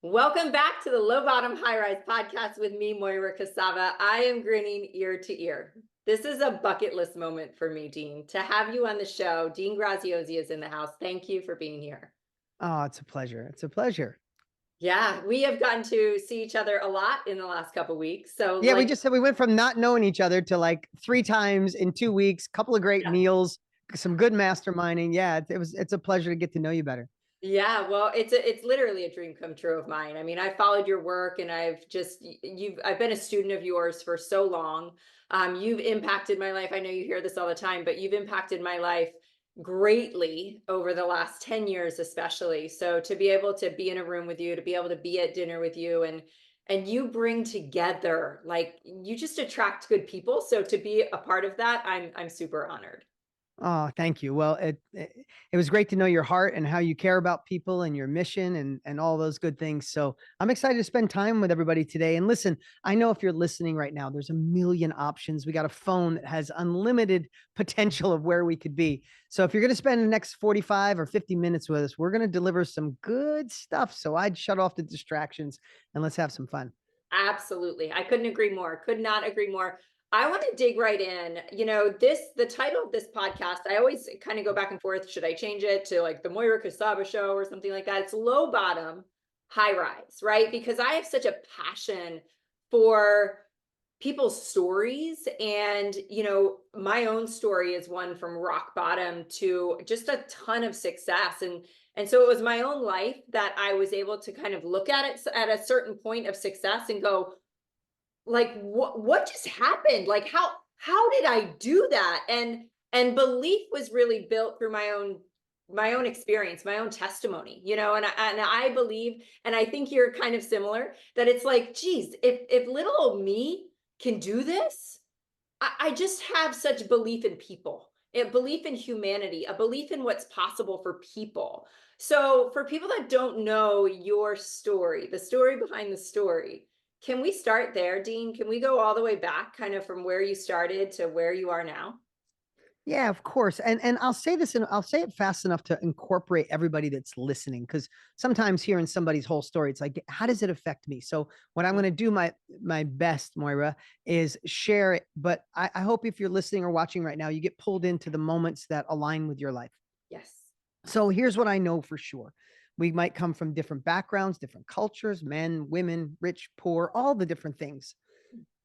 Welcome back to the Low Bottom High Rise podcast with me, Moira Casava. I am grinning ear to ear. This is a bucket list moment for me, Dean, to have you on the show. Dean Graziosi is in the house. Thank you for being here. Oh, it's a pleasure. It's a pleasure. Yeah, we have gotten to see each other a lot in the last couple of weeks. So, Yeah, we just said we went from not knowing each other to like 3 times in 2 weeks, couple of great yeah. meals, some good masterminding. Yeah, it's a pleasure to get to know you better. Yeah, well, it's literally a dream come true of mine. I mean, I followed your work and I've been a student of yours for so long. You've impacted my life. I know you hear this all the time, but you've impacted my life greatly over the last 10 years, especially. So to be able to be in a room with you, to be able to be at dinner with you and you bring together, like, you just attract good people. So to be a part of that, I'm super honored. Oh, thank you. Well, it was great to know your heart and how you care about people and your mission and all those good things. So I'm excited to spend time with everybody today. And listen, I know if you're listening right now, there's a million options. We got a phone that has unlimited potential of where we could be. So if you're going to spend the next 45 or 50 minutes with us, we're going to deliver some good stuff. So I'd shut off the distractions and let's have some fun. Absolutely. I couldn't agree more. Could not agree more. I want to dig right in. The title of this podcast, I always kind of go back and forth. Should I change it to like the Moira Casaba show or something like that? It's low bottom, high rise, right? Because I have such a passion for people's stories. And, my own story is one from rock bottom to just a ton of success. And so it was my own life that I was able to kind of look at it at a certain point of success and go, like, what just happened? Like, how did I do that? And belief was really built through my own experience, my own testimony, and I believe, and I think you're kind of similar, that it's like, geez, if little old me can do this, I just have such belief in people, a belief in humanity, a belief in what's possible for people. So, for people that don't know your story, the story behind the story, can we start there, Dean? Can we go all the way back, kind of from where you started to where you are now? Yeah, of course. And I'll say this and I'll say it fast enough to incorporate everybody that's listening because sometimes hearing somebody's whole story, it's like, how does it affect me? So what I'm going to do my best, Moira, is share it. But I hope if you're listening or watching right now, you get pulled into the moments that align with your life. Yes. So here's what I know for sure. We might come from different backgrounds, different cultures, men, women, rich, poor, all the different things.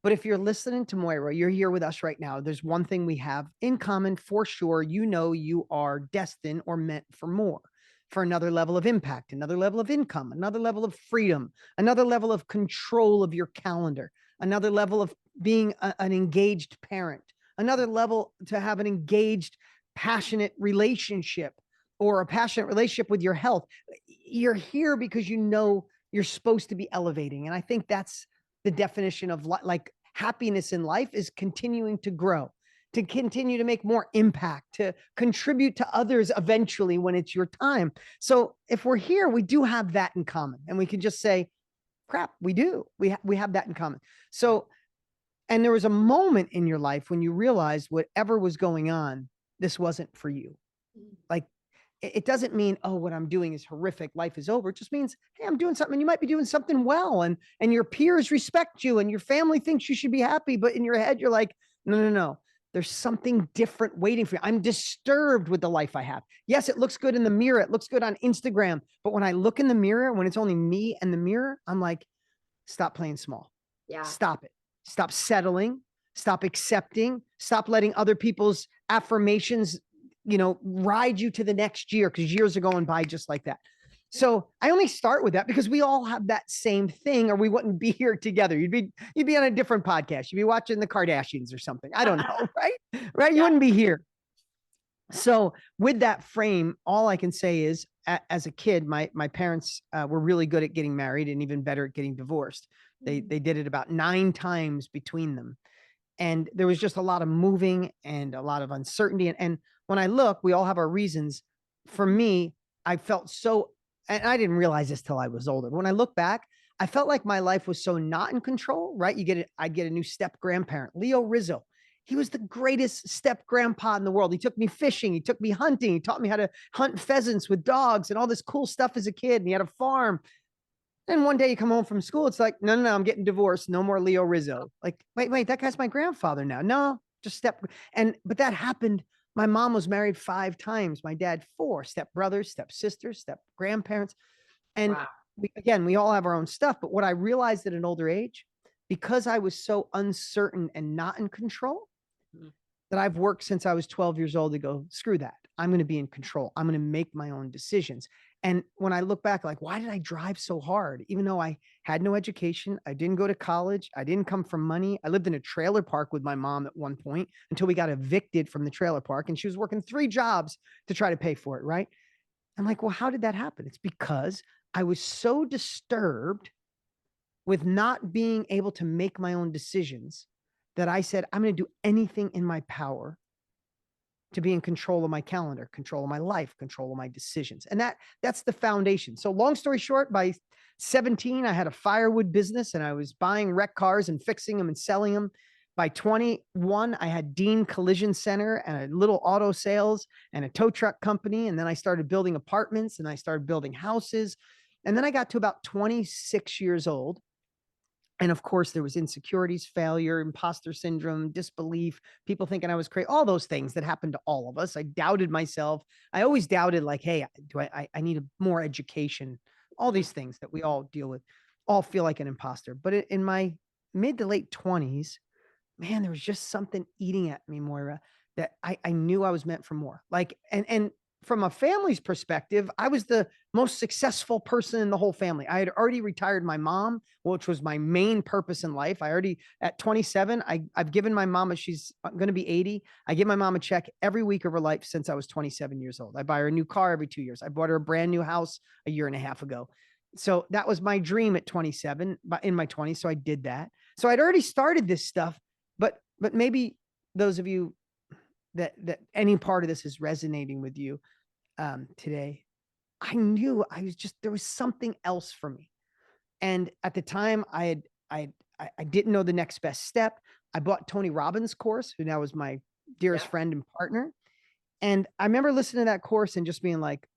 But if you're listening to Moira, you're here with us right now. There's one thing we have in common for sure. You know, you are destined or meant for more, for another level of impact, another level of income, another level of freedom, another level of control of your calendar, another level of being an engaged parent, another level to have an engaged, passionate relationship or a passionate relationship with your health. You're here because you know you're supposed to be elevating. And I think that's the definition of like happiness in life is continuing to grow, to continue to make more impact, to contribute to others eventually when it's your time. So if we're here, we do have that in common, and we can just say, crap, we do. We have that in common. So, and there was a moment in your life when you realized whatever was going on, this wasn't for you. Like, it doesn't mean, oh, what I'm doing is horrific, life is over. It just means, hey, I'm doing something. You might be doing something well, and your peers respect you, and your family thinks you should be happy. But in your head, you're like, no. There's something different waiting for you. I'm disturbed with the life I have. Yes, it looks good in the mirror. It looks good on Instagram. But when I look in the mirror, when it's only me and the mirror, I'm like, stop playing small. Yeah. Stop it. Stop settling. Stop accepting. Stop letting other people's affirmations ride you to the next year because years are going by just like that. So I only start with that because we all have that same thing, or we wouldn't be here together. You'd be on a different podcast. You'd be watching the Kardashians or something. I don't know, right? Right? You Yeah. wouldn't be here. So with that frame, all I can say is, as a kid, my parents were really good at getting married and even better at getting divorced. They did it about 9 times between them. And there was just a lot of moving and a lot of uncertainty. And when I look, we all have our reasons. For me, I felt so, and I didn't realize this till I was older. But when I look back, I felt like my life was so not in control, right? I'd get a new step grandparent, Leo Rizzo. He was the greatest step grandpa in the world. He took me fishing. He took me hunting. He taught me how to hunt pheasants with dogs and all this cool stuff as a kid. And he had a farm. And one day you come home from school, it's like, no, I'm getting divorced. No more Leo Rizzo. Like, wait, that guy's my grandfather now. No, just step. But that happened. My mom was married 5 times. My dad 4, step brothers, step sisters, step grandparents. And Wow. we all have our own stuff. But what I realized at an older age, because I was so uncertain and not in control, that I've worked since I was 12 years old to go, screw that. I'm going to be in control. I'm going to make my own decisions. And when I look back, like, why did I drive so hard? Even though I had no education, I didn't go to college, I didn't come from money. I lived in a trailer park with my mom at one point until we got evicted from the trailer park. And she was working 3 jobs to try to pay for it. Right. I'm like, well, how did that happen? It's because I was so disturbed with not being able to make my own decisions that I said, I'm going to do anything in my power to be in control of my calendar, control of my life, control of my decisions. And that's the foundation. So long story short, by 17, I had a firewood business and I was buying wreck cars and fixing them and selling them. By 21, I had Dean Collision Center and a little auto sales and a tow truck company. And then I started building apartments and I started building houses. And then I got to about 26 years old. And of course, there was insecurities, failure, imposter syndrome, disbelief, people thinking I was crazy, all those things that happened to all of us. I doubted myself. I always doubted, like, hey, I need more education, all these things that we all deal with, all feel like an imposter. But in my mid to late 20s, man, there was just something eating at me, Moira, that I knew I was meant for more. Like, and from a family's perspective, I was the most successful person in the whole family. I had already retired my mom, which was my main purpose in life. I already, at 27, I've given my mom, she's going to be 80. I give my mom a check every week of her life since I was 27 years old. I buy her a new car every 2 years. I bought her a brand new house a year and a half ago. So that was my dream at 27, but in my 20s. So I did that. So I'd already started this stuff, but maybe those of you that any part of this is resonating with you today, I knew there was something else for me. And at the time I didn't know the next best step. I bought Tony Robbins' course, who now is my dearest friend and partner. And I remember listening to that course and just being like,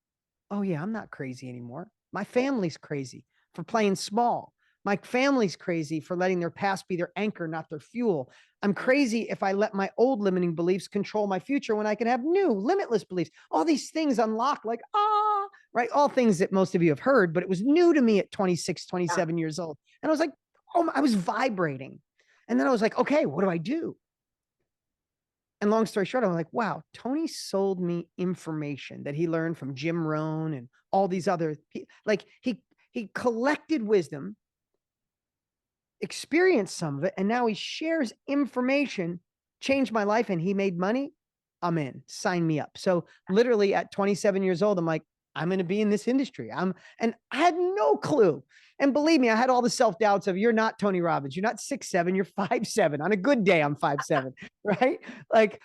oh yeah, I'm not crazy anymore. My family's crazy for playing small. My family's crazy for letting their past be their anchor, not their fuel. I'm crazy if I let my old limiting beliefs control my future when I can have new limitless beliefs. All these things unlock, like, right? All things that most of you have heard, but it was new to me at 26, 27 years old. And I was like, oh, I was vibrating. And then I was like, okay, what do I do? And long story short, I'm like, wow, Tony sold me information that he learned from Jim Rohn and all these other people. Like, he collected wisdom, experienced some of it, and now he shares information, changed my life, and he made money. I'm in. Sign me up. So literally at 27 years old, I'm like, I'm going to be in this industry. And I had no clue. And believe me, I had all the self-doubts of, you're not Tony Robbins. You're not 6'7", you're 5'7". On a good day, I'm 5'7", right? Like,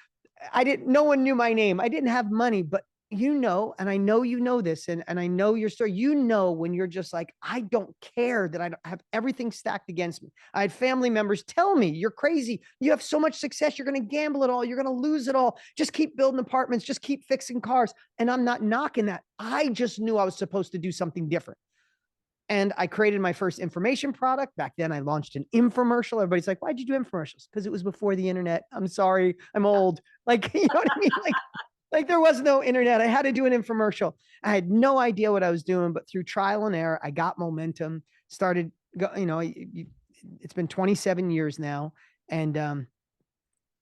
no one knew my name. I didn't have money, but and I know you know this, and I know your story, when you're just like, I don't care that I don't have everything stacked against me. I had family members tell me, you're crazy. You have so much success. You're going to gamble it all. You're going to lose it all. Just keep building apartments. Just keep fixing cars. And I'm not knocking that. I just knew I was supposed to do something different. And I created my first information product. Back then, I launched an infomercial. Everybody's like, why'd you do infomercials? Because it was before the internet. I'm sorry. I'm old. Like, you know what I mean? Like there was no internet. I had to do an infomercial. I had no idea what I was doing, but through trial and error, I got momentum, started, it's been 27 years now. And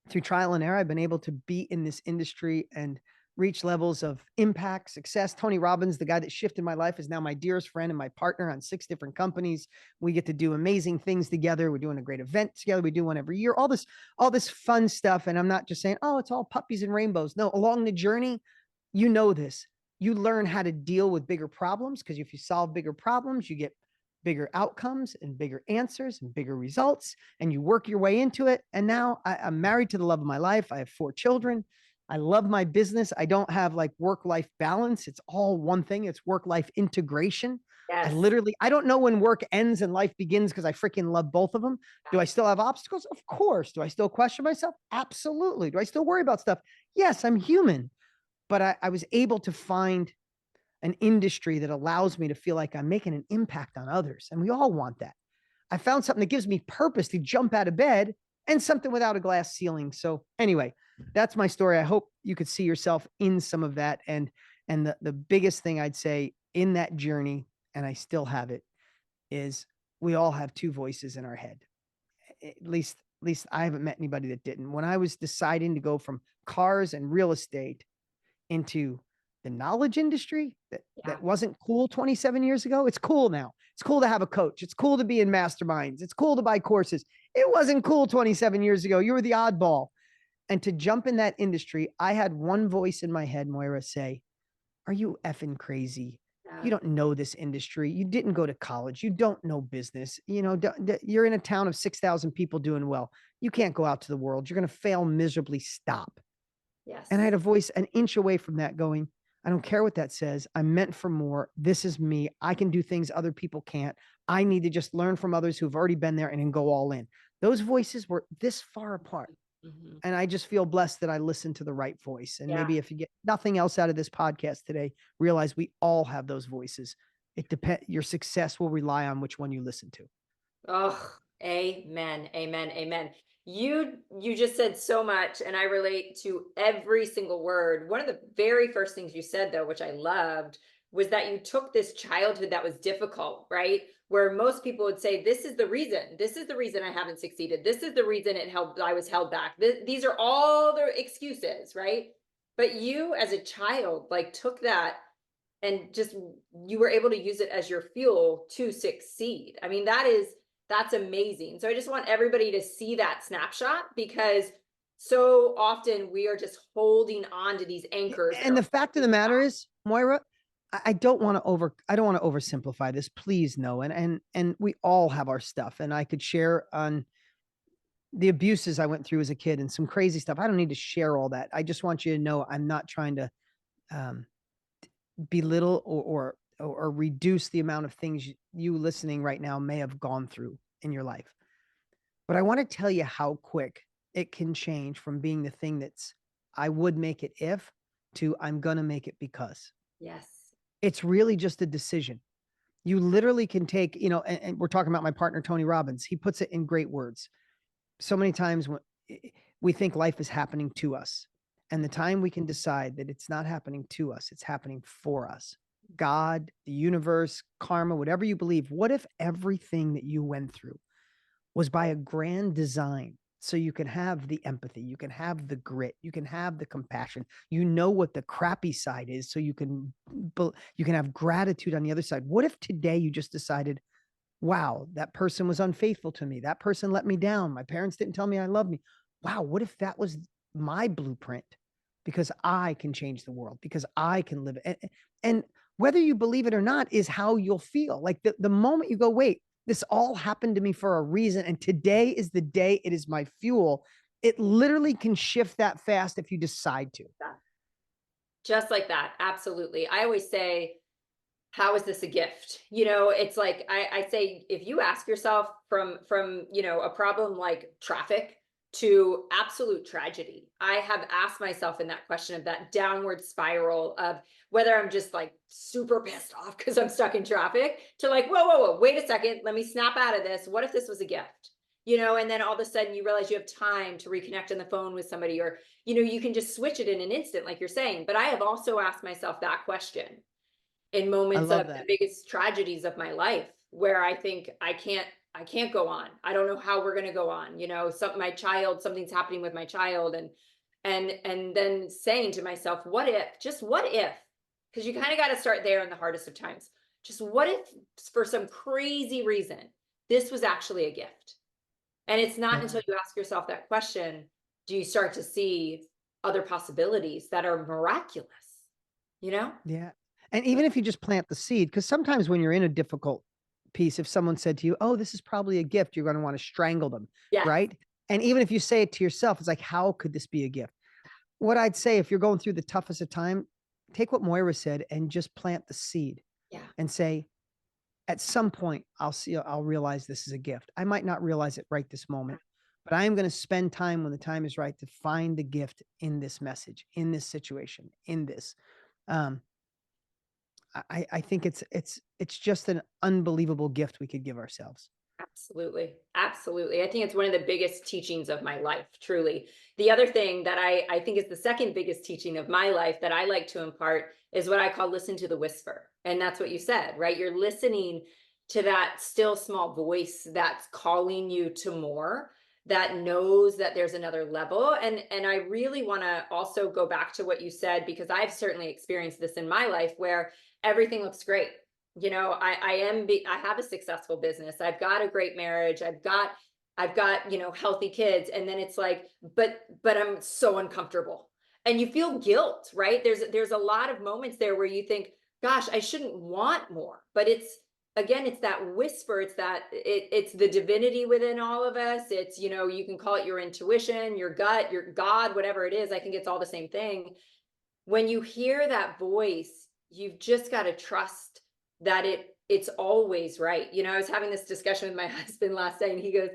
through trial and error, I've been able to be in this industry and reach levels of impact, success. Tony Robbins, the guy that shifted my life, is now my dearest friend and my partner on 6 different companies. We get to do amazing things together. We're doing a great event together. We do one every year, all this fun stuff. And I'm not just saying, oh, it's all puppies and rainbows. No, along the journey, this, you learn how to deal with bigger problems, because if you solve bigger problems, you get bigger outcomes and bigger answers and bigger results, and you work your way into it. And now I'm married to the love of my life. I have 4 children. I love my business. I don't have like work-life balance. It's all one thing. It's work-life integration. Yes. I don't know when work ends and life begins, because I freaking love both of them. Do I still have obstacles? Of course. Do I still question myself? Absolutely. Do I still worry about stuff? Yes, I'm human. But I was able to find an industry that allows me to feel like I'm making an impact on others. And we all want that. I found something that gives me purpose to jump out of bed and something without a glass ceiling. So anyway, that's my story. I hope you could see yourself in some of that. And the biggest thing I'd say in that journey, and I still have it, is we all have two voices in our head. At least I haven't met anybody that didn't. When I was deciding to go from cars and real estate into the knowledge industry that, Yeah. that wasn't cool 27 years ago, it's cool now. It's cool to have a coach. It's cool to be in masterminds. It's cool to buy courses. It wasn't cool 27 years ago. You were the oddball. And to jump in that industry, I had one voice in my head, Moira, say, are you effing crazy? You Yeah. don't know this industry. You didn't go to college. You don't know business. You know, you're in a town of 6,000 people doing well. You can't go out to the world. You're going to fail miserably. Stop. Yes. And I had a voice an inch away from that going, I don't care what that says. I'm meant for more. This is me. I can do things other people can't. I need to just learn from others who've already been there and then go all in. Those voices were this far apart. Mhm. And I just feel blessed that I listened to the right voice. And Yeah. maybe if you get nothing else out of this podcast today, realize we all have those voices. It depends. Your success will rely on which one you listen to. Oh, amen, amen, amen. You just said so much, and I relate to every single word. One of the very first things you said, though, which I loved, was that you took this childhood that was difficult, right? Where most people would say, "This is the reason. This is the reason I haven't succeeded. This is the reason I was held back. These are all the excuses," right? But you, as a child, like took that and just you were able to use it as your fuel to succeed. I mean, that's amazing. So I just want everybody to see that snapshot, because so often we are just holding on to these anchors. And the fact of the matter is, Moira, I don't want to oversimplify this. Please no. And we all have our stuff. And I could share on the abuses I went through as a kid and some crazy stuff. I don't need to share all that. I just want you to know I'm not trying to um, belittle or reduce the amount of things you listening right now may have gone through in your life. But I want to tell you how quick it can change from being the thing that's I would make it if to I'm going to make it because. Yes. It's really just a decision. You literally can take, and we're talking about my partner, Tony Robbins. He puts it in great words. So many times when we think life is happening to us, and the time we can decide that it's not happening to us, it's happening for us. God, the universe, karma, whatever you believe. What if everything that you went through was by a grand design? So you can have the empathy, you can have the grit, you can have the compassion. You know what the crappy side is, so you can have gratitude on the other side. What if today you just decided, wow, that person was unfaithful to me. That person let me down. My parents didn't tell me I love me. Wow, what if that was my blueprint? Because I can change the world, because I can live it. And whether you believe it or not is how you'll feel. Like the moment you go, wait, this all happened to me for a reason. And today is the day it is my fuel. It literally can shift that fast if you decide to. Just like that. Absolutely. I always say, how is this a gift? It's like I say, if you ask yourself from a problem like traffic to absolute tragedy, I have asked myself in that question of that downward spiral of whether I'm just like super pissed off because I'm stuck in traffic, to like, whoa, wait a second, let me snap out of this. What if this was a gift? And then all of a sudden you realize you have time to reconnect on the phone with somebody, or you can just switch it in an instant, like you're saying. But I have also asked myself that question in I moments love of the that. biggest tragedies of my life, where I think I can't go on. I don't know how we're going to go on. Something's happening with my child, and then saying to myself, what if, just what if, because you kind of got to start there in the hardest of times. Just what if, for some crazy reason, this was actually a gift? And it's not Yeah. until you ask yourself that question do you start to see other possibilities that are miraculous, you know? Yeah. And even if you just plant the seed, because sometimes when you're in a difficult piece, if someone said to you, oh, this is probably a gift, you're going to want to strangle them. Yeah. Right. And even if you say it to yourself, it's like, how could this be a gift? What I'd say, if you're going through the toughest of time, take what Moira said and just plant the seed Yeah. and say, at some point, I'll realize this is a gift. I might not realize it right this moment, but I am going to spend time when the time is right to find the gift in this message, in this situation, in this. Um, I think it's just an unbelievable gift we could give ourselves. Absolutely. Absolutely. I think it's one of the biggest teachings of my life, truly. The other thing that I think is the second biggest teaching of my life that I like to impart is what I call listen to the whisper. And that's what you said, right? You're listening to that still small voice that's calling you to more, that knows that there's another level. And I really want to also go back to what you said, because I've certainly experienced this in my life where everything looks great. I have a successful business. I've got a great marriage. I've got, healthy kids. And then it's like, but I'm so uncomfortable. And you feel guilt, right? There's a lot of moments there where you think, gosh, I shouldn't want more. But it's that whisper. It's the divinity within all of us. It's, you can call it your intuition, your gut, your God, whatever it is. I think it's all the same thing. When you hear that voice, you've just got to trust that it's always right. I was having this discussion with my husband last night, and he goes,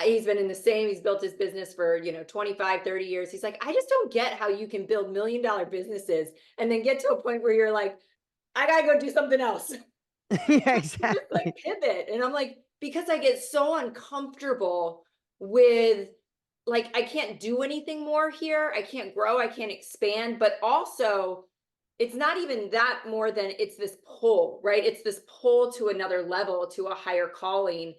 he's been in he's built his business for, 25, 30 years. He's like, I just don't get how you can build $1 million businesses and then get to a point where you're like, I gotta go do something else. Yeah, Just exactly. like pivot. And I'm like, because I get so uncomfortable with, like, I can't do anything more here. I can't grow, I can't expand, but also it's not even that, more than it's this pull, right? It's this pull to another level, to a higher calling.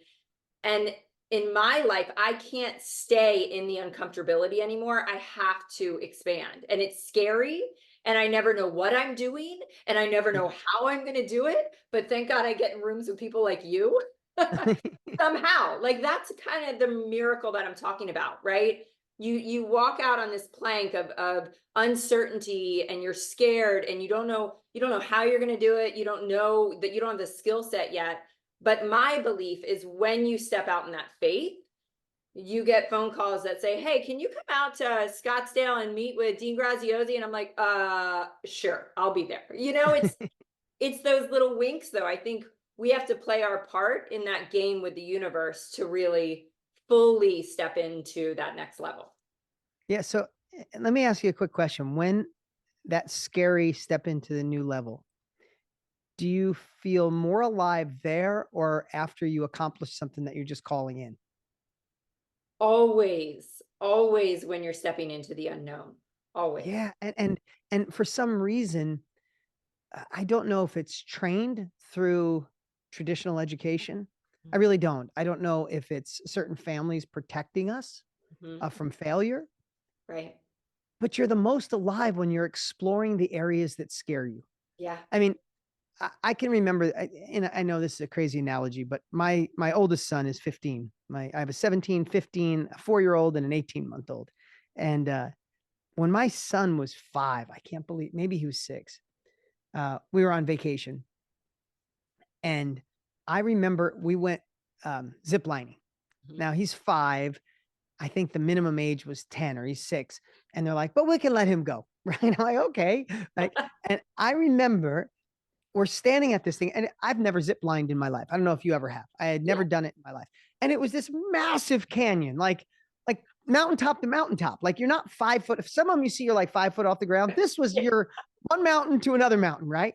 And in my life, I can't stay in the uncomfortability anymore. I have to expand. And it's scary. And I never know what I'm doing. And I never know how I'm going to do it. But thank God I get in rooms with people like you. Somehow, like, that's kind of the miracle that I'm talking about, right? You walk out on this plank of uncertainty, and you're scared, and you don't know how you're going to do it. You don't know that you don't have the skill set yet. But my belief is, when you step out in that faith, you get phone calls that say, hey, can you come out to Scottsdale and meet with Dean Graziosi? And I'm like, sure, I'll be there. It's those little winks, though. I think we have to play our part in that game with the universe to really fully step into that next level. Yeah. So let me ask you a quick question. When that scary step into the new level, do you feel more alive there, or after you accomplish something that you're just calling in? Always, always when you're stepping into the unknown. Always. Yeah. And for some reason, I don't know if it's trained through traditional education. I really don't. I don't know if it's certain families protecting us Mm-hmm. from failure, Right. but you're the most alive when you're exploring the areas that scare you. Yeah. I mean, I can remember, and I know this is a crazy analogy, but my oldest son is 15. I have a 17, 15, a 4-year-old, and an 18-month-old. And when my son was 5, I can't believe, maybe he was 6. We were on vacation, and I remember we went zip lining. Mm-hmm. Now he's 5. I think the minimum age was 10, or he's 6. And they're like, but we can let him go. Right. I'm like, okay. Like, and I remember we're standing at this thing, and I've never zip lined in my life. I don't know if you ever have. I had never done it in my life. And it was this massive canyon, like mountaintop to mountaintop. Like, you're not 5 foot. If some of them you see, you're like 5 foot off the ground. This was your one mountain to another mountain, right?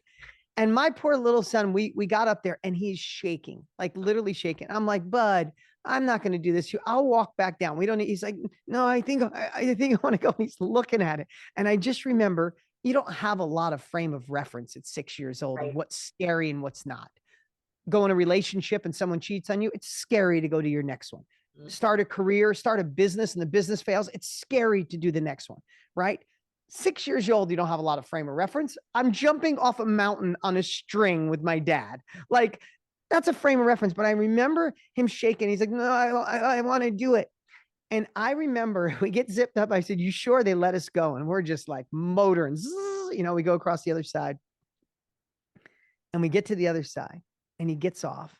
And my poor little son, we got up there, and he's shaking, like literally shaking. I'm like, bud, I'm not going to do this. I'll walk back down. We don't need. He's like, no, I think I want to go. He's looking at it. And I just remember, you don't have a lot of frame of reference at 6 years old of Right. what's scary and what's not. Go in a relationship and someone cheats on you, it's scary to go to your next one. Mm-hmm. Start a career, start a business, and the business fails, it's scary to do the next one, right? 6 years old, you don't have a lot of frame of reference. I'm jumping off a mountain on a string with my dad. Like, that's a frame of reference. But I remember him shaking. He's like, no, I want to do it. And I remember we get zipped up. I said, you sure? They let us go. And we're just like motoring. We go across the other side. And we get to the other side, and he gets off.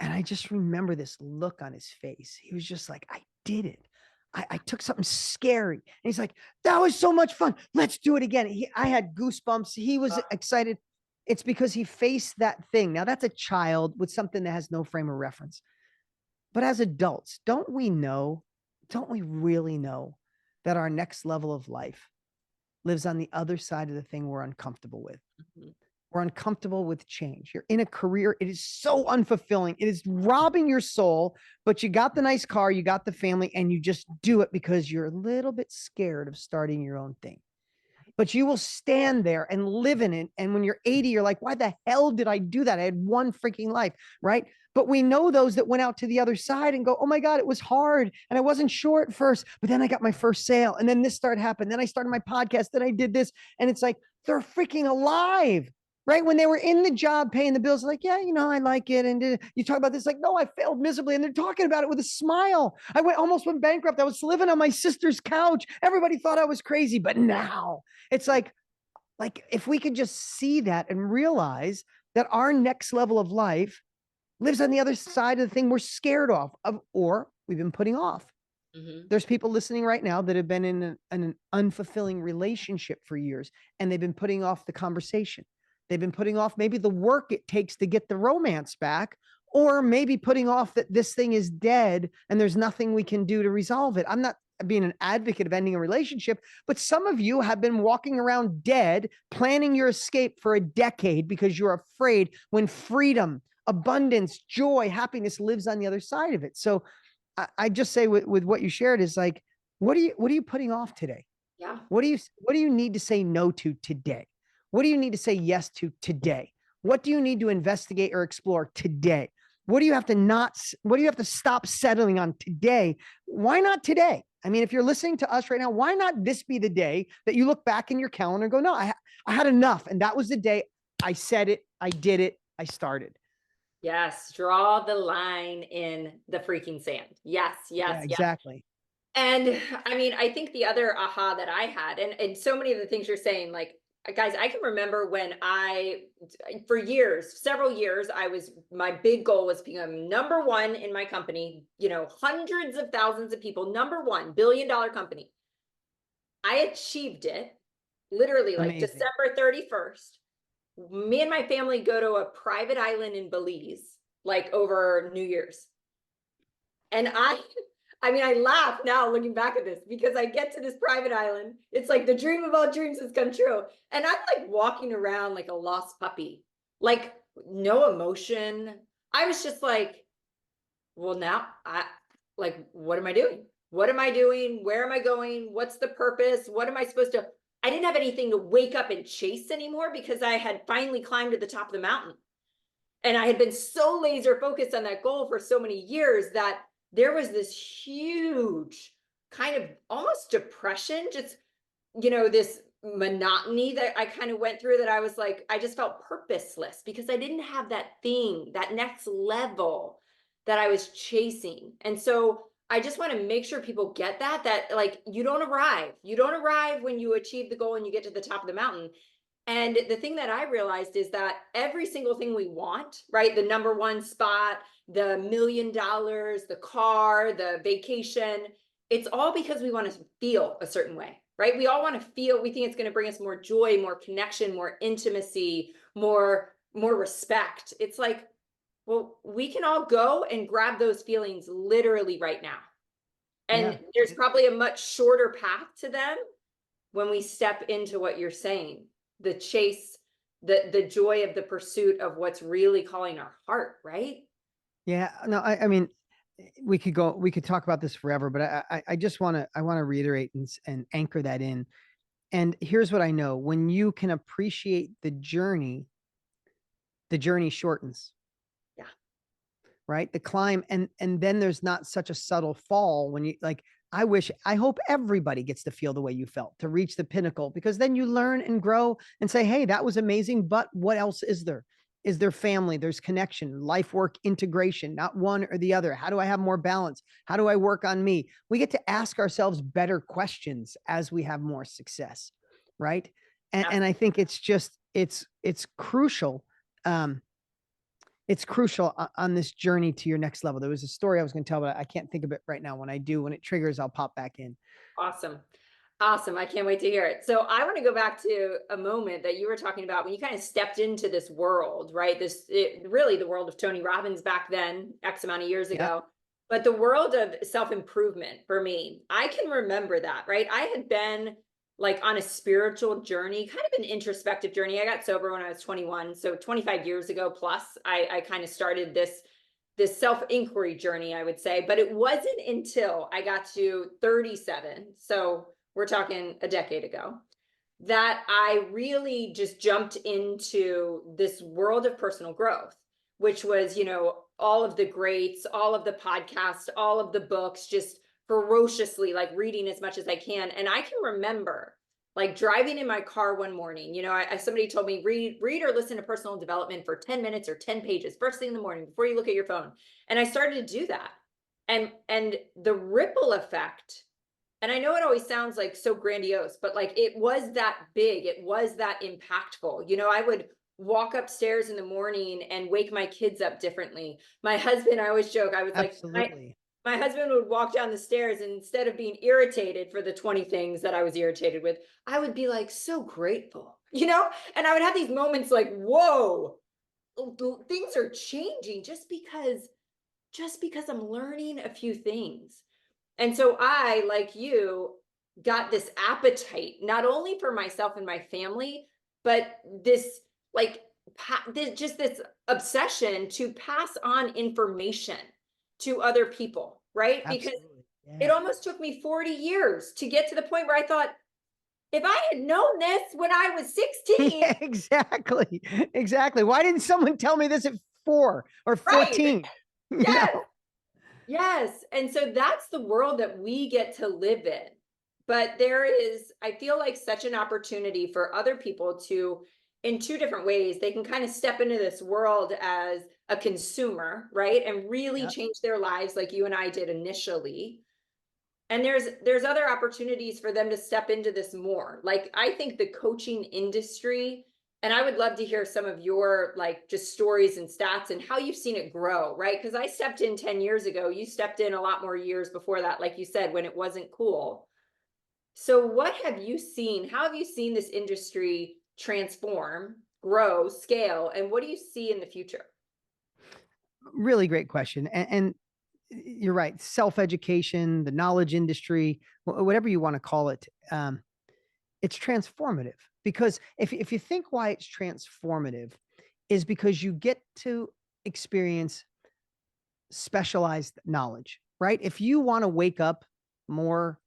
And I just remember this look on his face. He was just like, I did it. I took something scary. And he's like, that was so much fun. Let's do it again. I had goosebumps. He was excited. It's because he faced that thing. Now, that's a child with something that has no frame of reference. But as adults, don't we really know that our next level of life lives on the other side of the thing we're uncomfortable with? Mm-hmm. or uncomfortable with change. You're in a career. It is so unfulfilling. It is robbing your soul, but you got the nice car, you got the family, and you just do it because you're a little bit scared of starting your own thing. But you will stand there and live in it. And when you're 80, you're like, why the hell did I do that? I had one freaking life, right? But we know those that went out to the other side and go, oh my God, it was hard. And I wasn't sure at first, but then I got my first sale. And then this started happening. Then I started my podcast. Then I did this. And it's like, they're freaking alive, right? When they were in the job paying the bills, like, yeah, I like it. And you talk about this, like, no, I failed miserably. And they're talking about it with a smile. I almost went bankrupt. I was living on my sister's couch. Everybody thought I was crazy, but now it's like if we could just see that and realize that our next level of life lives on the other side of the thing we're scared of or we've been putting off. Mm-hmm. There's people listening right now that have been in an unfulfilling relationship for years, and they've been putting off the conversation. They've been putting off maybe the work it takes to get the romance back, or maybe putting off that this thing is dead and there's nothing we can do to resolve it. I'm not being an advocate of ending a relationship, but some of you have been walking around dead, planning your escape for a decade because you're afraid when freedom, abundance, joy, happiness lives on the other side of it. So I just say with what you shared is like, what are you putting off today? Yeah. What do you need to say no to today? What do you need to say yes to today? What do you need to investigate or explore today? What do you have to stop settling on today? Why not today? I mean, if you're listening to us right now, why not this be the day that you look back in your calendar and go, no, I had enough. And that was the day I said it, I did it, I started. Yes. Draw the line in the freaking sand. Yes. Yeah, exactly. And I mean, I think the other aha that I had, and so many of the things you're saying, like, guys, I can remember when for years, several years, my big goal was become number one in my company, hundreds of thousands of people, number one, billion-dollar company. I achieved it literally like Amazing. December 31st. Me and my family go to a private island in Belize, like over New Year's. And I mean, I laugh now looking back at this because I get to this private island. It's like the dream of all dreams has come true. And I'm like walking around like a lost puppy, like no emotion. I was just like, well, now what am I doing? What am I doing? Where am I going? What's the purpose? What am I supposed to? I didn't have anything to wake up and chase anymore because I had finally climbed to the top of the mountain. And I had been so laser focused on that goal for so many years that there was this huge kind of almost depression, just, this monotony that I kind of went through, that I was like, I just felt purposeless because I didn't have that thing, that next level that I was chasing. And so I just want to make sure people get that like, you don't arrive when you achieve the goal and you get to the top of the mountain. And the thing that I realized is that every single thing we want, right? The number one spot, the $1 million, the car, the vacation, it's all because we want to feel a certain way, right? We all want to feel, we think it's going to bring us more joy, more connection, more intimacy, more respect. It's like, well, we can all go and grab those feelings literally right now. And there's probably a much shorter path to them when we step into what you're saying, the chase, the joy of the pursuit of what's really calling our heart, right? Yeah, no, I mean, we could talk about this forever, but I just want to reiterate and anchor that in. And here's what I know: when you can appreciate the journey shortens. Yeah. Right. The climb. And then there's not such a subtle fall when you like, I hope everybody gets to feel the way you felt, to reach the pinnacle, because then you learn and grow and say, hey, that was amazing. But what else is there? Is there family? There's connection, life, work, integration, not one or the other. How do I have more balance? How do I work on me? We get to ask ourselves better questions as we have more success. Right. And I think it's just, it's crucial. It's crucial on this journey to your next level. There was a story I was going to tell, but I can't think of it right now. When I do, when it triggers, I'll pop back in. Awesome. I can't wait to hear it. So I want to go back to a moment that you were talking about when you kind of stepped into this world, right? Really the world of Tony Robbins back then, X amount of years ago, but the world of self-improvement for me, I can remember that, right? I had been like on a spiritual journey, kind of an introspective journey. I got sober when I was 21. So 25 years ago plus, I kind of started this self-inquiry journey, I would say. But it wasn't until I got to 37. So we're talking a decade ago, that I really just jumped into this world of personal growth, which was, all of the greats, all of the podcasts, all of the books, just ferociously like reading as much as I can. And I can remember like driving in my car one morning, somebody told me read or listen to personal development for 10 minutes or 10 pages first thing in the morning before you look at your phone. And I started to do that. And the ripple effect, and I know it always sounds like so grandiose, but like it was that big, it was that impactful. I would walk upstairs in the morning and wake my kids up differently. My husband, I always joke, I was like, Absolutely. my husband would walk down the stairs, and instead of being irritated for the 20 things that I was irritated with, I would be like so grateful, and I would have these moments like, whoa, things are changing just because I'm learning a few things. And so I, like you, got this appetite, not only for myself and my family, but this like this obsession to pass on information to other people, right? Because Absolutely. it Yeah. almost took me 40 years to get to the point where I thought, if I had known this when I was 16, Yeah, exactly. Exactly. Why didn't someone tell me this at 4 or right? 14? You Yes. know? Yes. And so that's the world that we get to live in. But there is, I feel like, such an opportunity for other people to, in two different ways, they can kind of step into this world as a consumer, right? And really Yeah. change their lives like you and I did initially. And there's other opportunities for them to step into this more. Like I think the coaching industry, and I would love to hear some of your like just stories and stats and how you've seen it grow, right? Because I stepped in 10 years ago, you stepped in a lot more years before that, like you said, when it wasn't cool. So what have you seen? How have you seen this industry transform, grow, scale, and what do you see in the future? Really great question. And you're right. Self-education, the knowledge industry, whatever you want to call it, it's transformative. Because if you think why it's transformative, is because you get to experience specialized knowledge, right? If you want to wake up more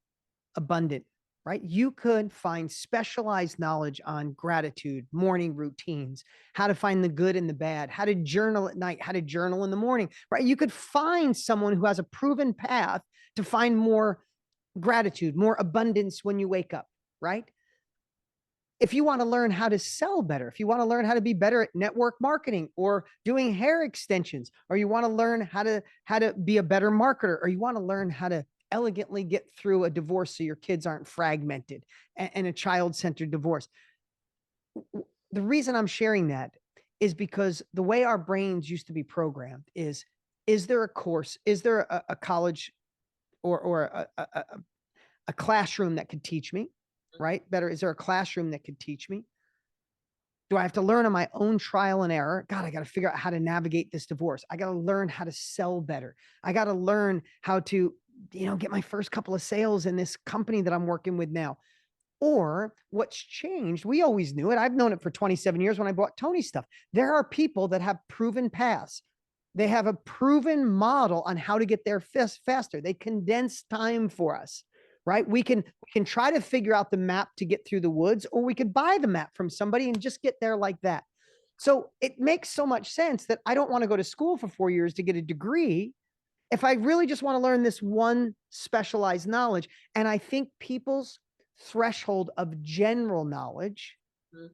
abundant, right? You could find specialized knowledge on gratitude, morning routines, how to find the good and the bad, how to journal at night, how to journal in the morning, right? You could find someone who has a proven path to find more gratitude, more abundance when you wake up, right? If you want to learn how to sell better, if you want to learn how to be better at network marketing or doing hair extensions, or you want to learn how to be a better marketer, or you want to learn how to elegantly get through a divorce so your kids aren't fragmented and a child-centered divorce. The reason I'm sharing that is because the way our brains used to be programmed is there a course, is there a college or a classroom that could teach me, right? Better, is there a classroom that could teach me? Do I have to learn on my own trial and error? God, I got to figure out how to navigate this divorce. I got to learn how to sell better. I got to learn how to, get my first couple of sales in this company that I'm working with now. Or what's changed, we always knew it. I've known it for 27 years when I bought Tony's stuff. There are people that have proven paths. They have a proven model on how to get there faster. They condense time for us, right? We can try to figure out the map to get through the woods, or we could buy the map from somebody and just get there like that. So it makes so much sense that I don't want to go to school for 4 years to get a degree if I really just want to learn this one specialized knowledge. And I think people's threshold of general knowledge Mhm.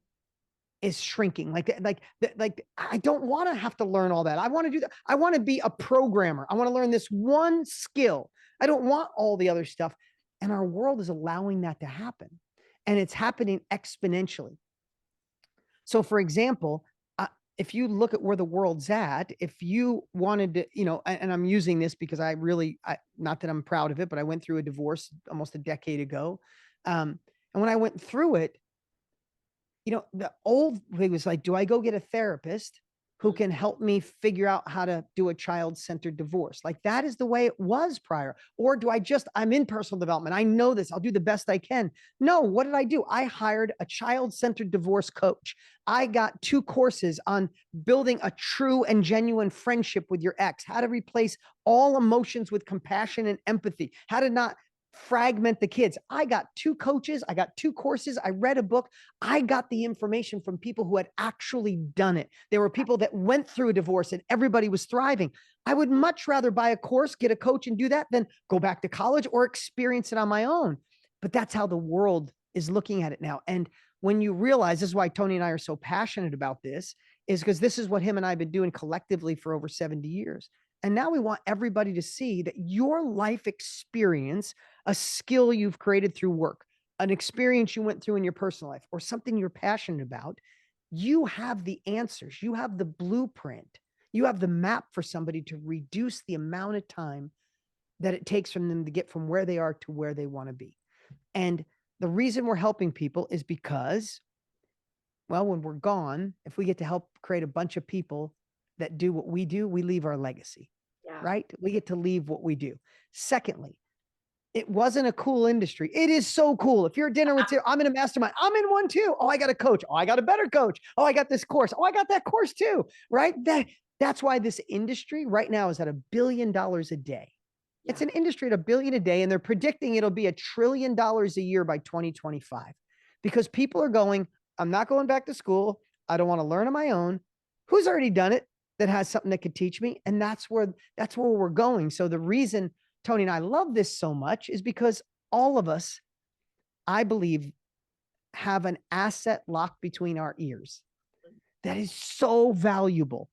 is shrinking. Like I don't want to have to learn all that. I want to do that. I want to be a programmer. I want to learn this one skill. I don't want all the other stuff. And our world is allowing that to happen. And it's happening exponentially. So, for example, if you look at where the world's at, if you wanted to, and I'm using this because not that I'm proud of it, but I went through a divorce almost a decade ago. And when I went through it, the old thing was like, do I go get a therapist who can help me figure out how to do a child-centered divorce. Like that is the way it was prior. Or do I'm in personal development. I know this. I'll do the best I can. No, what did I do? I hired a child-centered divorce coach. I got 2 courses on building a true and genuine friendship with your ex, how to replace all emotions with compassion and empathy, how to not fragment the kids. I got 2 coaches. I got 2 courses. I read a book. I got the information from people who had actually done it. There were people that went through a divorce and everybody was thriving. I would much rather buy a course, get a coach and do that than go back to college or experience it on my own. But that's how the world is looking at it now. And when you realize, this is why Tony and I are so passionate about this, is because this is what him and I have been doing collectively for over 70 years. And now we want everybody to see that your life experience, a skill you've created through work, an experience you went through in your personal life, or something you're passionate about, you have the answers. You have the blueprint. You have the map for somebody to reduce the amount of time that it takes from them to get from where they are to where they want to be. And the reason we're helping people is because, well, when we're gone, if we get to help create a bunch of people that do what we do, we leave our legacy, right? We get to leave what we do. Secondly, it wasn't a cool industry. It is so cool. If you're at dinner with, I'm in a mastermind. I'm in one too. Oh, I got a coach. Oh, I got a better coach. Oh, I got this course. Oh, I got that course too, right? That's why this industry right now is at $1 billion a day. It's an industry at $1 billion a day, and they're predicting it'll be $1 trillion a year by 2025 because people are going, I'm not going back to school. I don't want to learn on my own. Who's already done it that has something that could teach me? And that's where we're going. So the reason Tony and I love this so much is because all of us, I believe, have an asset locked between our ears that is so valuable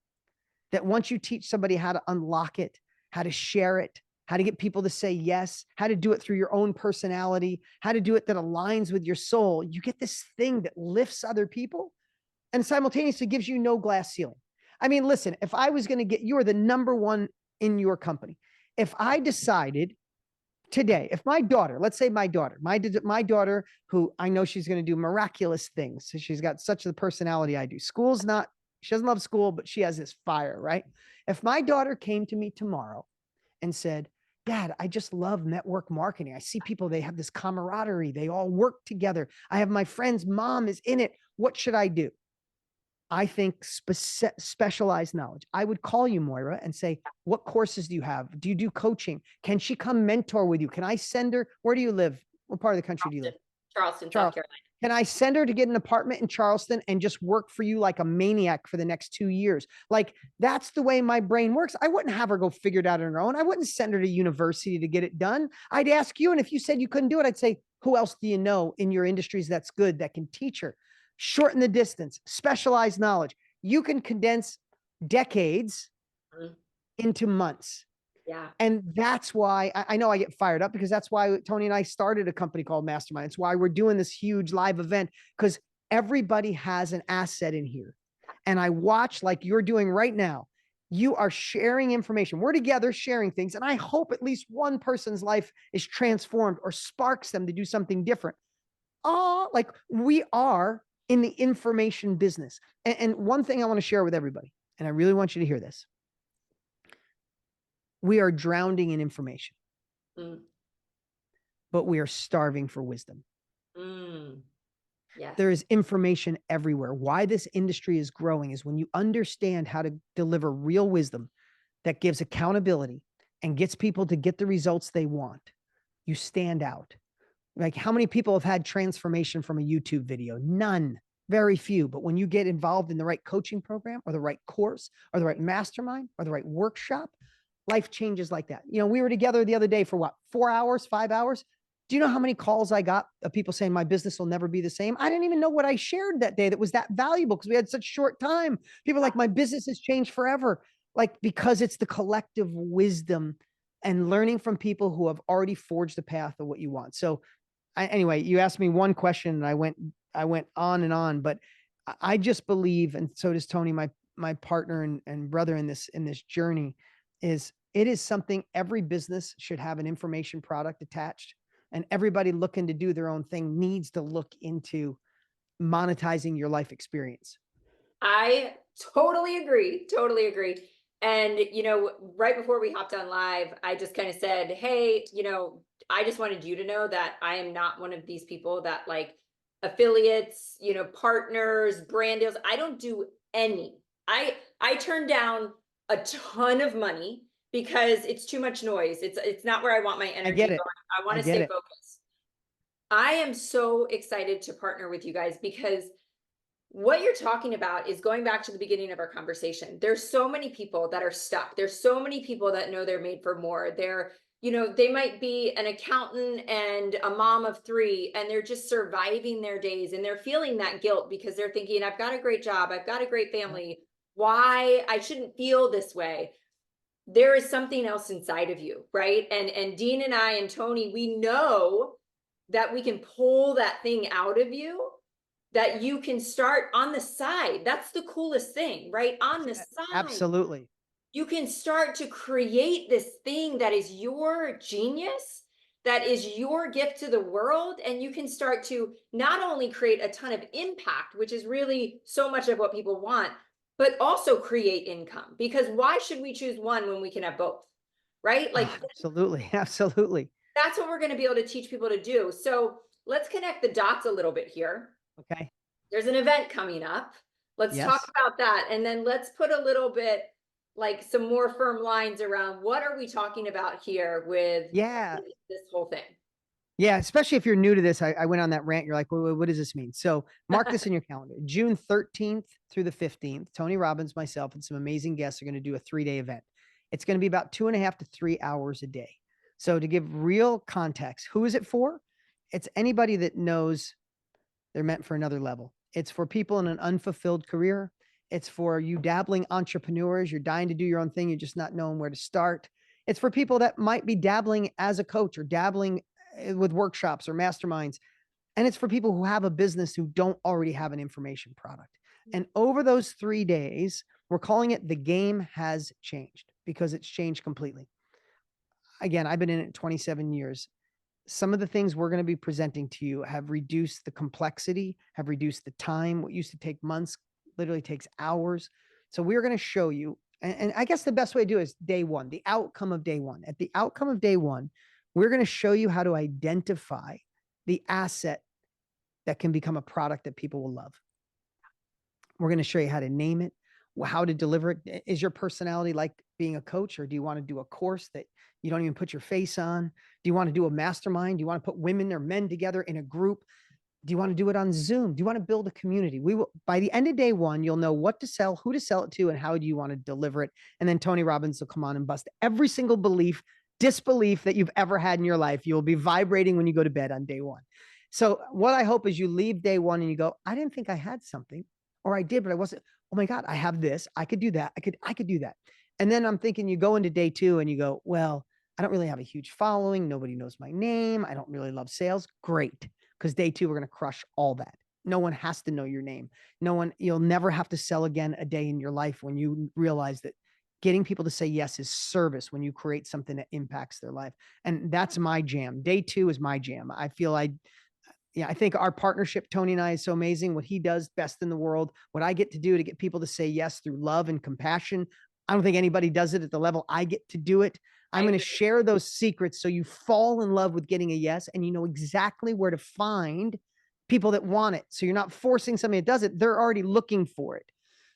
that once you teach somebody how to unlock it, how to share it, how to get people to say yes, how to do it through your own personality, how to do it that aligns with your soul, you get this thing that lifts other people and simultaneously gives you no glass ceiling. I mean, listen, if I was going to get, you are the number one in your company. If I decided today, if my daughter, let's say my daughter, who I know she's going to do miraculous things. So she's got such the personality I do. She doesn't love school, but she has this fire, right? If my daughter came to me tomorrow and said, Dad, I just love network marketing. I see people, they have this camaraderie. They all work together. I have my friend's mom is in it. What should I do? I think specialized knowledge. I would call you, Moira, and say, what courses do you have? Do you do coaching? Can she come mentor with you? Can I send her? Where do you live? What part of the country do you live? Charleston, South Carolina. Can I send her to get an apartment in Charleston and just work for you like a maniac for the next 2 years? Like, that's the way my brain works. I wouldn't have her go figure it out on her own. I wouldn't send her to university to get it done. I'd ask you. And if you said you couldn't do it, I'd say, who else do you know in your industries that's good, that can teach her? Shorten the distance, specialized knowledge. You can condense decades into months. Yeah. And that's why I know I get fired up, because that's why Tony and I started a company called Mastermind. It's why we're doing this huge live event, because everybody has an asset in here. And I watch, like you're doing right now, you are sharing information. We're together sharing things. And I hope at least one person's life is transformed or sparks them to do something different. Like we are in the information business. And one thing I want to share with everybody, and I really want you to hear this. We are drowning in information, but we are starving for wisdom. Yes. There is information everywhere. Why this industry is growing is when you understand how to deliver real wisdom that gives accountability and gets people to get the results they want, you stand out. Like, how many people have had transformation from a YouTube video? None. Very few. But when you get involved in the right coaching program or the right course or the right mastermind or the right workshop, life changes like that. You know, we were together the other day for what, 4 hours, 5 hours? Do you know how many calls I got of people saying my business will never be the same? I didn't even know what I shared that day that was that valuable, because we had such short time. People like, my business has changed forever. Like, because it's the collective wisdom and learning from people who have already forged the path of what you want. So anyway, you asked me one question and I went on and on, but I just believe, and so does Tony, my partner and brother in this journey, it is something every business should have an information product attached, and everybody looking to do their own thing needs to look into monetizing your life experience. I Totally agree. Totally agree. And, right before we hopped on live, I just kind of said, hey, I just wanted you to know that I am not one of these people that like affiliates, partners, brand deals. I don't do any. I turn down a ton of money because it's too much noise. It's not where I want my I energy get it. going. I want I to get stay it. focused. I am so excited to partner with you guys because what you're talking about is going back to the beginning of our conversation. There's so many people that are stuck. There's so many people that know they're made for more. They might be an accountant and a mom of three, and they're just surviving their days and they're feeling that guilt because they're thinking, I've got a great job, I've got a great Yeah. family. Why I shouldn't feel this way. There is something else inside of you, right? And Dean and I and Tony, we know that we can pull that thing out of you, that you can start on the side. That's the coolest thing, right? On the side, Absolutely. you can start to create this thing that is your genius, that is your gift to the world. And you can start to not only create a ton of impact, which is really so much of what people want, but also create income. Because why should we choose one when we can have both? Right? Ah, Like, absolutely. Absolutely. that's what we're going to be able to teach people to do. So let's connect the dots a little bit here. Okay. There's an event coming up. Let's talk Yes. about that. And then let's put a little bit like some more firm lines around what are we talking about here with Yeah. this whole thing. Yeah, especially if you're new to this, I went on that rant. You're like, what does this mean? So mark this in your calendar. June 13th through the 15th, Tony Robbins, myself, and some amazing guests are going to do a 3-day event. It's going to be about 2.5 to 3 hours a day. So to give real context, who is it for? It's anybody that knows they're meant for another level. It's for people in an unfulfilled career. It's for you dabbling entrepreneurs. You're dying to do your own thing. You're just not knowing where to start. It's for people that might be dabbling as a coach or dabbling with workshops or masterminds. And it's for people who have a business who don't already have an information product. And over those 3 days, we're calling it The Game Has Changed because it's changed completely. Again, I've been in it 27 years. Some of the things we're going to be presenting to you have reduced the complexity, have reduced the time. What used to take months literally takes hours. So we're going to show you, and I guess the best way to do it is day one, the outcome of day one. At the outcome of day one, we're going to show you how to identify the asset that can become a product that people will love. We're going to show you how to name it, how to deliver it. Is your personality like being a coach, or do you want to do a course that you don't even put your face on? Do you want to do a mastermind? Do you want to put women or men together in a group? Do you want to do it on Zoom? Do you want to build a community? We will, by the end of day one, you'll know what to sell, who to sell it to, and how do you want to deliver it. And then Tony Robbins will come on and bust every single disbelief that you've ever had in your life. You will be vibrating when you go to bed on day one. So what I hope is you leave day one and you go, I didn't think I had something, or I did, but I wasn't. Oh my God, I have this. I could do that. I could do that. And then I'm thinking you go into day two and you go, well, I don't really have a huge following. Nobody knows my name. I don't really love sales. Great. Because day two, we're going to crush all that. No one has to know your name. You'll never have to sell again a day in your life when you realize that getting people to say yes is service when you create something that impacts their life. And that's my jam. Day two is my jam. I feel I think our partnership, Tony and I, is so amazing. What he does best in the world, what I get to do to get people to say yes through love and compassion. I don't think anybody does it at the level I get to do it. I'm going to share those secrets so you fall in love with getting a yes and you know exactly where to find people that want it. So you're not forcing somebody that does it. They're already looking for it.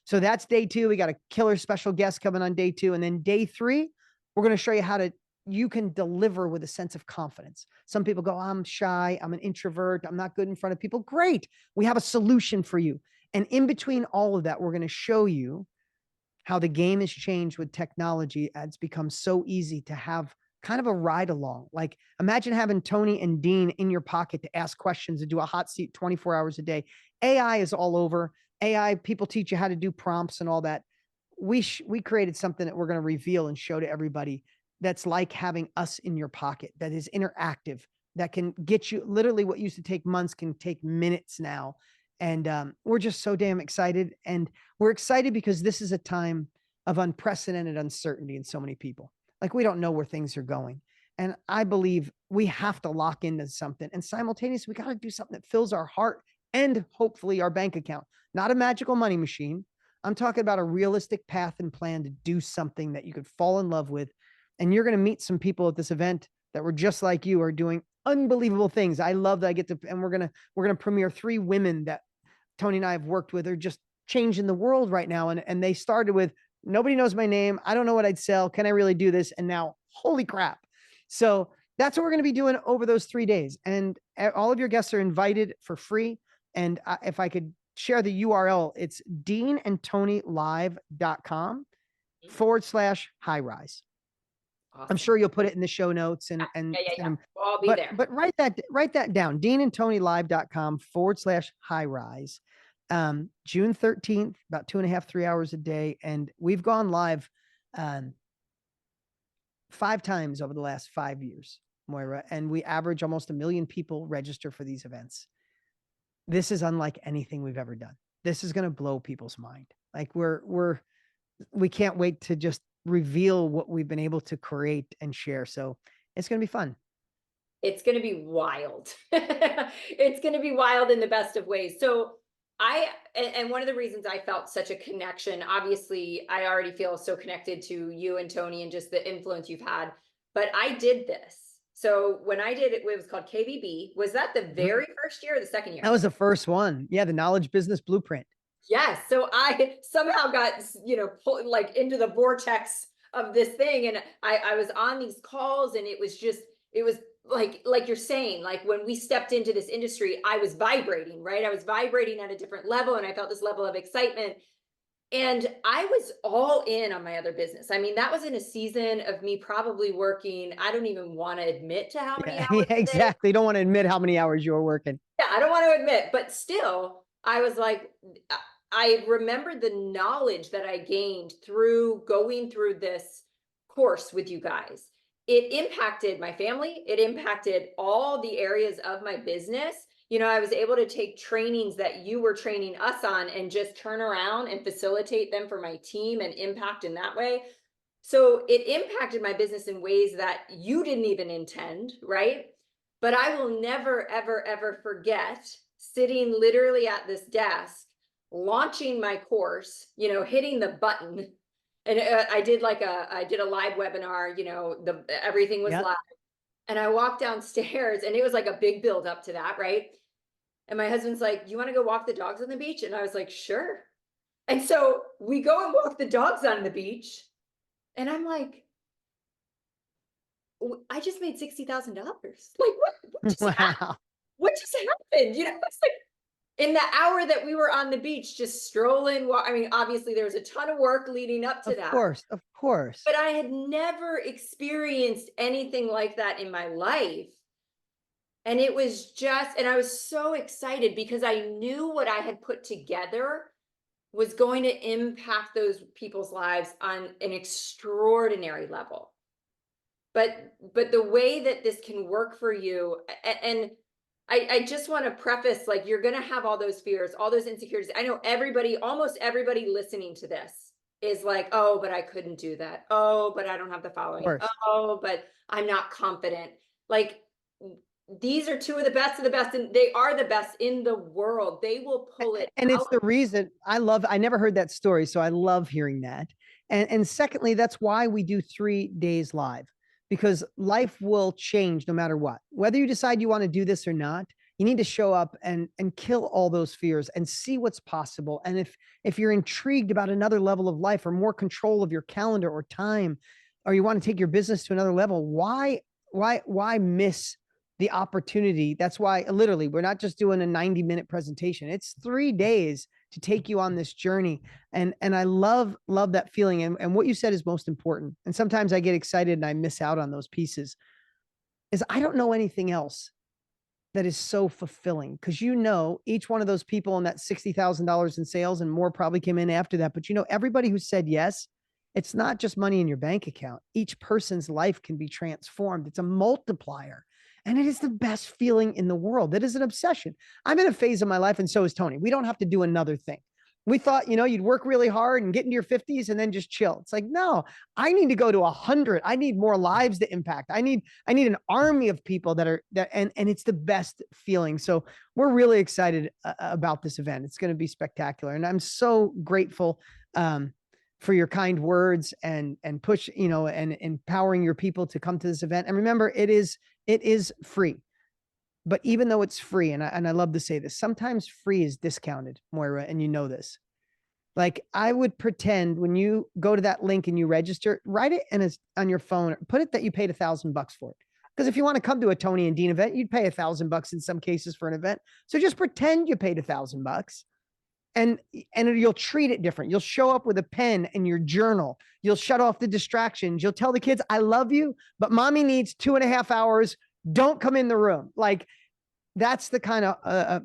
So that's day two. We got a killer special guest coming on day two. And then day three, we're going to show you how you can deliver with a sense of confidence. Some people go, I'm shy, I'm an introvert, I'm not good in front of people. Great. We have a solution for you. And in between all of that, we're going to show you how the game has changed with technology. It's become so easy to have kind of a ride along. Like imagine having Tony and Dean in your pocket to ask questions and do a hot seat 24 hours a day. AI is all over. AI, people teach you how to do prompts and all that. We created something that we're going to reveal and show to everybody that's like having us in your pocket, that is interactive, that can get you literally what used to take months can take minutes now. And we're just so damn excited. And we're excited because this is a time of unprecedented uncertainty in so many people. Like we don't know where things are going. And I believe we have to lock into something. And simultaneously, we got to do something that fills our heart and hopefully our bank account. Not a magical money machine. I'm talking about a realistic path and plan to do something that you could fall in love with. And you're going to meet some people at this event that were just like you, are doing unbelievable things. I love that I get to, and we're going to premiere 3 women that Tony and I have worked with, are just changing the world right now. And they started with, nobody knows my name. I don't know what I'd sell. Can I really do this? And now, holy crap. So that's what we're going to be doing over those 3 days. And all of your guests are invited for free. And if I could share the URL, it's deanandtonylive.com/high rise. Awesome. I'm sure you'll put it in the show notes Yeah. and Well, I'll be there. But write that down, deanandtonylive.com/high rise. June 13th, about 2.5, 3 hours a day. And we've gone live 5 times over the last 5 years, Moira, and we average almost 1 million people register for these events. This is unlike anything we've ever done. This is going to blow people's mind. Like we can't wait to just reveal what we've been able to create and share. So it's going to be fun. It's going to be wild. It's going to be wild in the best of ways. So and one of the reasons I felt such a connection, obviously I already feel so connected to you and Tony and just the influence you've had, but I did this. So when I did it, it was called KBB. Was that the very first year or the second year? That was the first one. Yeah. The Knowledge Business Blueprint. Yes. So I somehow got, pulled like into the vortex of this thing. And I was on these calls, and it was like you're saying, like when we stepped into this industry, I was vibrating, right? I was vibrating at a different level, and I felt this level of excitement. And I was all in on my other business. I mean, that was in a season of me probably working, I don't even want to admit to how many hours. Yeah, exactly. Don't want to admit how many hours you were working. Yeah, I don't want to admit, but still, I was like, I remembered the knowledge that I gained through going through this course with you guys. It impacted my family. It impacted all the areas of my business. I was able to take trainings that you were training us on and just turn around and facilitate them for my team and impact in that way. So it impacted my business in ways that you didn't even intend, right? But I will never, ever, ever forget sitting literally at this desk, launching my course, hitting the button. And I did a live webinar, everything was live. And I walked downstairs, and it was like a big build up to that, right? And my husband's like, "You want to go walk the dogs on the beach?" And I was like, "Sure." And so we go and walk the dogs on the beach. And I'm like, I just made $60,000. Like, what just happened? What just happened? It's like in the hour that we were on the beach, just strolling. I mean, obviously there was a ton of work leading up to that. Of course. But I had never experienced anything like that in my life. And it was and I was so excited because I knew what I had put together was going to impact those people's lives on an extraordinary level. But the way that this can work for you, and I just want to preface, like, you're going to have all those fears, all those insecurities. I know almost everybody listening to this is like, "Oh, but I couldn't do that. Oh, but I don't have the following. Oh, but I'm not confident." Like, these are 2 of the best, and they are the best in the world. They will pull it and out. it's the reason I never heard that story, so I love hearing that. And secondly, that's why we do 3 days live, because life will change no matter what. Whether you decide you want to do this or not, you need to show up and kill all those fears and see what's possible. And if you're intrigued about another level of life, or more control of your calendar or time, or you want to take your business to another level, why miss the opportunity? That's why literally we're not just doing a 90-minute presentation. It's 3 days to take you on this journey. And I love that feeling. And what you said is most important. And sometimes I get excited and I miss out on those pieces. Is I don't know anything else that is so fulfilling, because each one of those people in that $60,000 in sales and more probably came in after that. But everybody who said yes, it's not just money in your bank account. Each person's life can be transformed. It's a multiplier. And it is the best feeling in the world. It is an obsession. I'm in a phase of my life, and so is Tony. We don't have to do another thing. We thought, you'd work really hard and get into your 50s and then just chill. It's like, no, I need to go to 100. I need more lives to impact. I need an army of people and it's the best feeling. So we're really excited about this event. It's going to be spectacular. And I'm so grateful for your kind words and push, and empowering your people to come to this event. And remember, it is free. But even though it's free, and I love to say this, sometimes free is discounted, Moira, and you know this. Like, I would pretend when you go to that link and you register, write it on your phone, put it that you paid $1,000 for it. Because if you want to come to a Tony and Dean event, you'd pay $1,000 in some cases for an event. So just pretend you paid $1,000, and you'll treat it different. You'll show up with a pen and your journal. You'll shut off the distractions. You'll tell the kids, I love you, but mommy needs 2.5 hours. Don't come in the room. Like, that's the kind of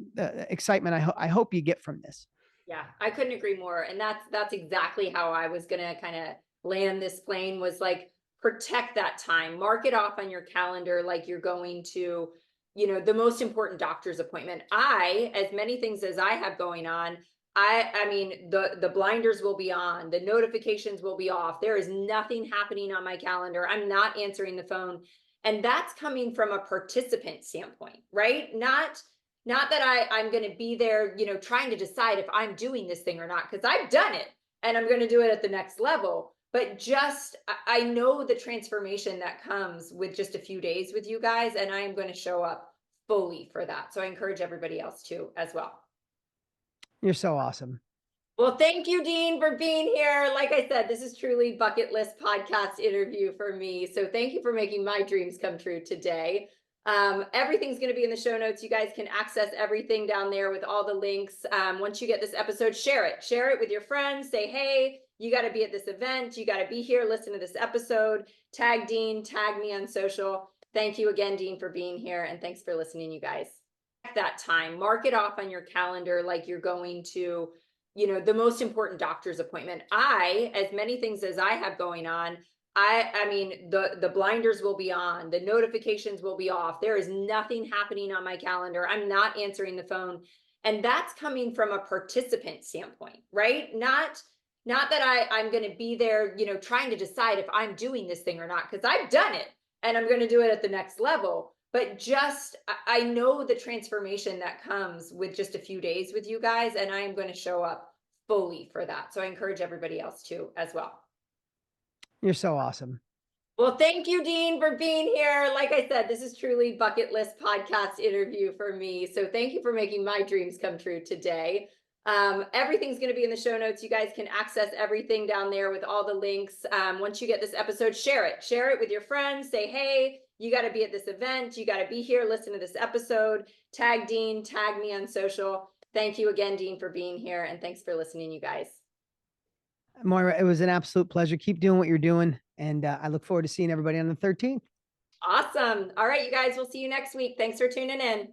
excitement I hope you get from this. Yeah, I couldn't agree more. And that's exactly how I was going to kind of land this plane, was like, protect that time, mark it off on your calendar like you're going to, the most important doctor's appointment. As many things as I have going on, I mean, the blinders will be on, the notifications will be off. There is nothing happening on my calendar. I'm not answering the phone. And that's coming from a participant standpoint, right? Not that I'm going to be there, trying to decide if I'm doing this thing or not, because I've done it and I'm going to do it at the next level. But just, I know the transformation that comes with just a few days with you guys, and I am going to show up fully for that. So I encourage everybody else to as well. You're so awesome. Well, thank you, Dean, for being here. Like I said, this is truly bucket list podcast interview for me. So thank you for making my dreams come true today. Everything's going to be in the show notes. You guys can access everything down there with all the links. Once you get this episode, share it with your friends. Say, hey, you got to be at this event. You got to be here. Listen to this episode. Tag Dean, tag me on social. Thank you again, Dean, for being here. And thanks for listening, you guys. That time, mark it off on your calendar like you're going to, the most important doctor's appointment. As many things as I have going on, I mean, the blinders will be on, the notifications will be off. There is nothing happening on my calendar. I'm not answering the phone. And that's coming from a participant standpoint, right? Not that I'm going to be there, trying to decide if I'm doing this thing or not, because I've done it and I'm going to do it at the next level. But just, I know the transformation that comes with just a few days with you guys, and I am going to show up fully for that. So I encourage everybody else to as well. You're so awesome. Well, thank you, Dean, for being here. Like I said, this is truly bucket list podcast interview for me. So thank you for making my dreams come true today. Everything's going to be in the show notes. You guys can access everything down there with all the links. Once you get this episode, share it with your friends. Say, hey, you got to be at this event. You got to be here. Listen to this episode. Tag Dean, tag me on social. Thank you again, Dean, for being here. And thanks for listening, you guys. Moira, it was an absolute pleasure. Keep doing what you're doing. And I look forward to seeing everybody on the 13th. Awesome. All right, you guys, we'll see you next week. Thanks for tuning in.